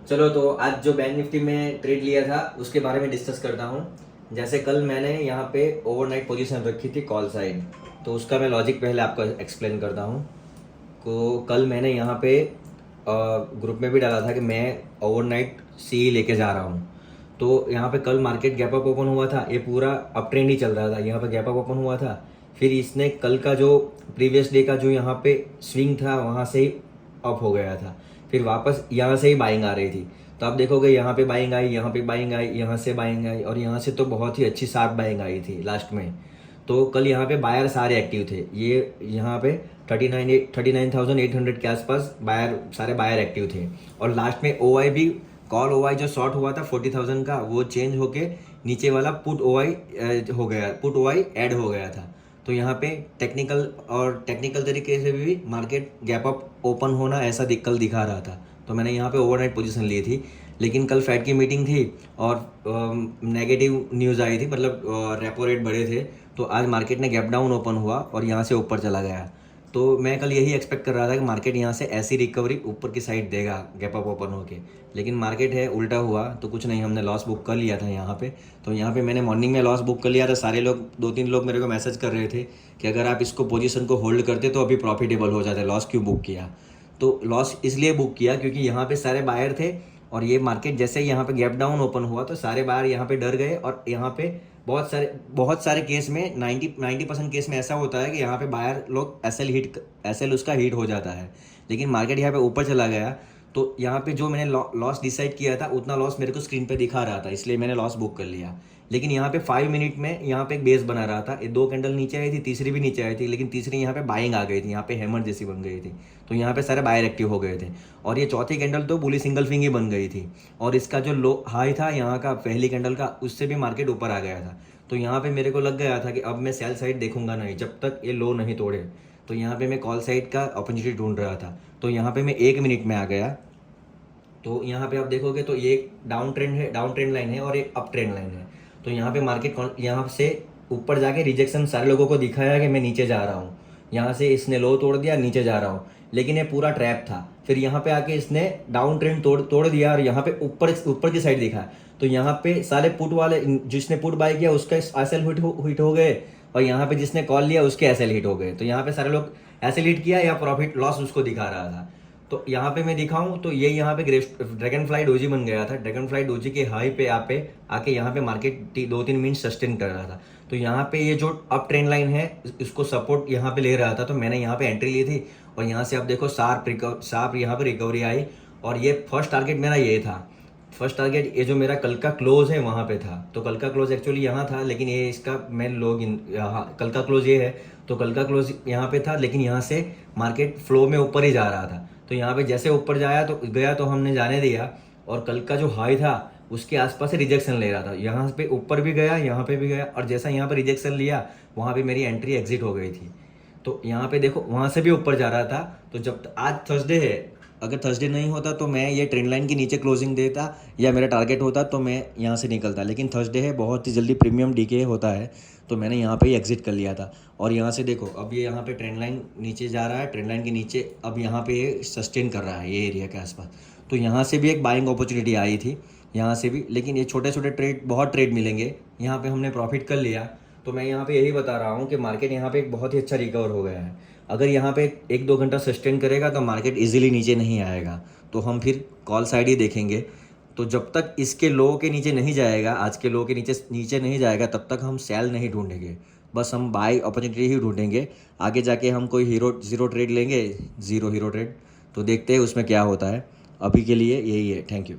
चलो तो आज जो बैंक निफ्टी में ट्रेड लिया था उसके बारे में डिस्कस करता हूँ। जैसे कल मैंने यहाँ पे ओवरनाइट पोजीशन रखी थी कॉल साइड, तो उसका मैं लॉजिक पहले आपको एक्सप्लेन करता हूँ। को कल मैंने यहाँ पे ग्रुप में भी डाला था कि मैं ओवरनाइट सी लेके जा रहा हूँ। तो यहाँ पे कल मार्केट गैप अप ओपन हुआ था, ये पूरा अप ट्रेंड ही चल रहा था, यहाँ पे गैप अप ओपन हुआ था। फिर इसने कल का जो प्रीवियस डे का जो यहाँ पे स्विंग था वहाँ से ही अप हो गया था, फिर वापस यहाँ से ही बाइंग आ रही थी। तो आप देखोगे यहाँ पे बाइंग आई, यहाँ पे बाइंग आई, यहाँ से बाइंग आई, और यहाँ से तो बहुत ही अच्छी शार्प बाइंग आई थी लास्ट में। तो कल यहाँ पे बायर सारे एक्टिव थे, ये यहाँ पे 39,800 के आसपास बायर, सारे बायर एक्टिव थे। और लास्ट में ओ आई भी, कॉल ओ आई जो शॉर्ट हुआ था 40,000 का, वो चेंज होके नीचे वाला पुट ओ आई हो गया, पुट ओ आई ऐड हो गया था। तो यहाँ पे टेक्निकल तरीके से भी मार्केट गैप अप ओपन होना ऐसा कल दिखा रहा था। तो मैंने यहाँ पे ओवरनाइट पोजीशन ली थी। लेकिन कल फेड की मीटिंग थी और नेगेटिव न्यूज़ आई थी, मतलब रेपो रेट बढ़े थे। तो आज मार्केट ने गैप डाउन ओपन हुआ और यहाँ से ऊपर चला गया। तो मैं कल यही एक्सपेक्ट कर रहा था कि मार्केट यहाँ से ऐसी रिकवरी ऊपर की साइड देगा गैप अप ओपन होके। लेकिन मार्केट है उल्टा हुआ, तो कुछ नहीं, हमने लॉस बुक कर लिया था यहाँ पे। तो यहाँ पे मैंने मॉर्निंग में लॉस बुक कर लिया था। सारे लोग, 2-3 लोग मेरे को मैसेज कर रहे थे कि अगर आप इसको पोजीशन को होल्ड करते तो अभी प्रॉफिटेबल हो जाता है, लॉस क्यों बुक किया। तो लॉस इसलिए बुक किया क्योंकि यहाँ पे सारे बायर थे, और ये मार्केट जैसे यहाँ पे गैप डाउन ओपन हुआ तो सारे बायर यहाँ पे डर गए। और यहाँ पे बहुत सारे केस में 90% केस में ऐसा होता है कि यहाँ पे बायर लोग एसएल उसका हिट हो जाता है। लेकिन मार्केट यहाँ पे ऊपर चला गया, तो यहाँ पे जो मैंने लॉस डिसाइड किया था उतना लॉस मेरे को स्क्रीन पे दिखा रहा था, इसलिए मैंने लॉस बुक कर लिया। लेकिन यहाँ पे 5 मिनट में यहाँ पे एक बेस बना रहा था, ये 2 कैंडल नीचे आई थी, तीसरी भी नीचे आई थी, लेकिन तीसरी यहाँ पे बाइंग आ गई थी, यहाँ पे हैमर जैसी बन गई थी। तो यहाँ पे सारे बायर एक्टिव हो गए थे। और ये चौथी कैंडल तो बुली सिंगल फिंग ही बन गई थी। और इसका जो लो हाई था यहाँ का पहली कैंडल का, उससे भी मार्केट ऊपर आ गया था। तो यहाँ पे मेरे को लग गया था कि अब मैं सेल साइड देखूंगा नहीं जब तक ये लो नहीं तोड़े। तो यहाँ पे मैं कॉल साइड का अपॉर्चुनिटी ढूंढ रहा था। तो यहाँ पे मैं 1 मिनट में आ गया। तो यहाँ पे आप देखोगे तो ये एक डाउन ट्रेंड है, डाउन ट्रेंड लाइन है, और एक अप ट्रेंड लाइन है। तो यहाँ पे मार्केट यहाँ से ऊपर जाके रिजेक्शन सारे लोगों को दिखाया कि मैं नीचे जा रहा हूँ। यहाँ से इसने लो तोड़ दिया, नीचे जा रहा हूँ, लेकिन ये पूरा ट्रैप था। फिर यहाँ पे आके इसने डाउन ट्रेंड तोड़ दिया और यहाँ पे ऊपर ऊपर की साइड दिखा। तो यहाँ पे सारे पुट वाले, जिसने पुट बाय किया उसका एसएल हिट हो गए, और यहाँ पे जिसने कॉल लिया उसके एसएल हिट हो गए। तो यहाँ पे सारे लोग एसएल हिट किया या प्रॉफिट लॉस उसको दिखा रहा था। तो यहाँ पे मैं दिखाऊं तो ये यहाँ पे ड्रैगन फ्लाई डोजी बन गया था। ड्रैगन फ्लाई डोजी के हाई पे आके यहाँ पे मार्केट 2-3 मिनट सस्टेन कर रहा था। तो यहाँ पे ये जो अप ट्रेंड लाइन है इसको सपोर्ट यहाँ पे ले रहा था, तो मैंने यहाँ पे एंट्री ली थी। और यहाँ से आप देखो शार्प यहाँ पे रिकवरी आई। और ये फर्स्ट टारगेट मेरा ये था, फर्स्ट टारगेट ये जो मेरा कल का क्लोज है वहाँ पे था। तो कल का क्लोज एक्चुअली यहाँ था, लेकिन ये इसका मैं लोग यहाँ कल का क्लोज ये है, तो कल का क्लोज यहाँ पे था, लेकिन यहाँ से मार्केट फ्लो में ऊपर ही जा रहा था। तो यहाँ पे जैसे ऊपर गया तो हमने जाने दिया। और कल का जो हाई था उसके आसपास से रिजेक्शन ले रहा था, यहाँ पे ऊपर भी गया, यहाँ पे भी गया, और जैसा यहाँ पे रिजेक्शन लिया वहाँ पे मेरी एंट्री एग्जिट हो गई थी। तो यहाँ पे देखो वहाँ से भी ऊपर जा रहा था। तो जब आज थर्सडे है, अगर थर्सडे नहीं होता तो मैं ये ट्रेंड लाइन के नीचे क्लोजिंग देता या मेरा टारगेट होता तो मैं यहाँ से निकलता। लेकिन थर्सडे है, बहुत ही जल्दी प्रीमियम डीके होता है, तो मैंने यहाँ पे ही एग्जिट कर लिया था। और यहाँ से देखो अब ये यहाँ पे ट्रेंड लाइन नीचे जा रहा है, ट्रेंड लाइन के नीचे अब यहाँ पे ये सस्टेन कर रहा है ये एरिया के आसपास। तो यहाँ से भी एक बाइंग अपॉर्चुनिटी आई थी, यहाँ से भी, लेकिन ये छोटे छोटे ट्रेड, बहुत ट्रेड मिलेंगे। यहाँ पे हमने प्रॉफिट कर लिया। तो मैं यहाँ पे यही बता रहा हूँ कि मार्केट यहाँ पे एक बहुत ही अच्छा रिकवर हो गया है। अगर यहाँ पे 1-2 घंटा सस्टेन करेगा तो मार्केट इजीली नीचे नहीं आएगा, तो हम फिर कॉल साइड ही देखेंगे। तो जब तक इसके लो के नीचे नहीं जाएगा, आज के लो के नीचे नहीं जाएगा, तब तक हम सेल नहीं ढूंढेंगे, बस हम बाय अपॉर्चुनिटी ही ढूंढेंगे। आगे जाके हम कोई जीरो ट्रेड लेंगे, हीरो ट्रेड, तो देखते हैं उसमें क्या होता है। अभी के लिए यही है। Thank you.